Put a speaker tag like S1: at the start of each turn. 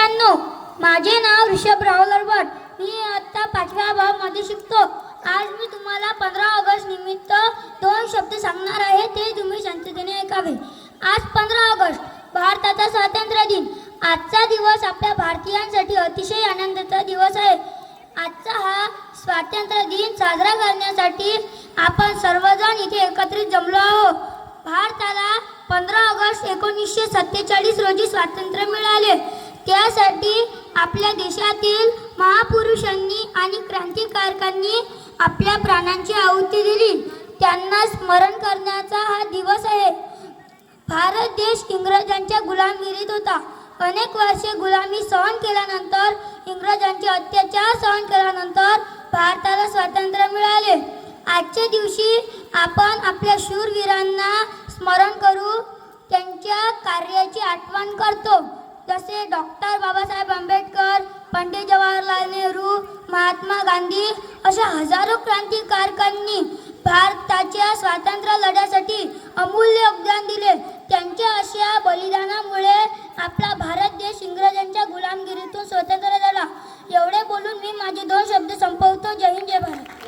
S1: मित्रांनो, माझे नाव ऋषभ राहुल भट. मी आता 5व्या ब मध्ये शिकतो. आज मी तुम्हाला 15 ऑगस्ट निमित्त 2 शब्द सांगणार आहे, ते तुम्ही शांततेने ऐकावे. आज 15 ऑगस्ट भारताचा स्वातंत्र्य दिन. आजचा दिवस आपल्या भारतीयांसाठी अतिशय आनंदाचा दिवस आहे. आजचा हा स्वातंत्र्य दिन साजरा करण्यासाठी आपण सर्वजण इथे एकत्रित जमलो आहोत. भारताला 15 ऑगस्ट 1947 रोजी स्वातंत्र्य मिळाले. त्यासाठी आपल्या देशातील महापुरुषांनी आणि क्रांतिकारकांनी आपल्या प्राणांची आहुती दिली. त्यांना स्मरण करण्याचा हा दिवस आहे. भारत देश इंग्रजांच्या गुलामगिरीत होता. अनेक वर्षे गुलामी सहन केल्यानंतर, इंग्रजांचे अत्याचार सहन केल्यानंतर भारताला स्वातंत्र्य मिळाले. आजच्या दिवशी आपण आपल्या शूरवीरांना स्मरण करू, त्यांच्या कार्याची आठवण करतो. जसे डॉक्टर बाबासाहेब आंबेडकर, पंडित जवाहरलाल नेहरू, महात्मा गांधी अशा हजारो क्रांतिकारकांनी भारताच्या स्वातंत्र्य लढ्यासाठी अमूल्य योगदान दिले. त्यांच्या अशा बलिदानामुळे आपला भारत देश इंग्रजांच्या गुलामगिरीतून स्वतंत्र झाला. एवढे बोलून मी माझे 2 शब्द संपवतो. जय हिंद, जय भारत.